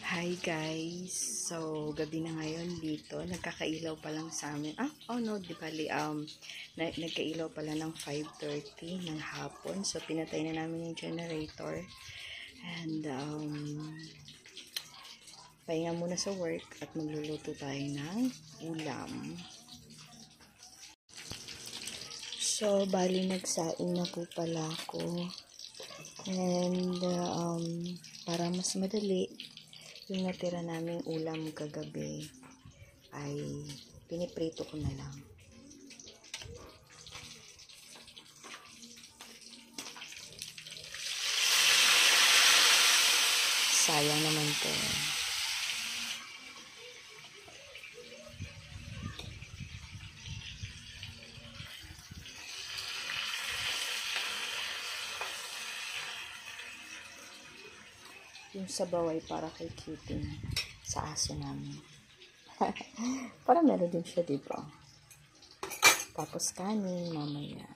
Hi guys! So, gabi na ngayon dito. Nagkakailaw pa lang sa amin. Oh no, di bali, nagkailaw pala ng 5:30 ng hapon. So, pinatay na namin yung generator. And, pahinga muna sa work at magluluto tayo ng ulam. So, bali nagsaing na po pala ako. And, para mas madali, yung natira naming ulam kagabi ay piniprito ko na lang. Sayang naman to. Yung sabaw ay para kay Cutie sa aso namin. Para meron din siya, diba? Tapos kanin mamaya.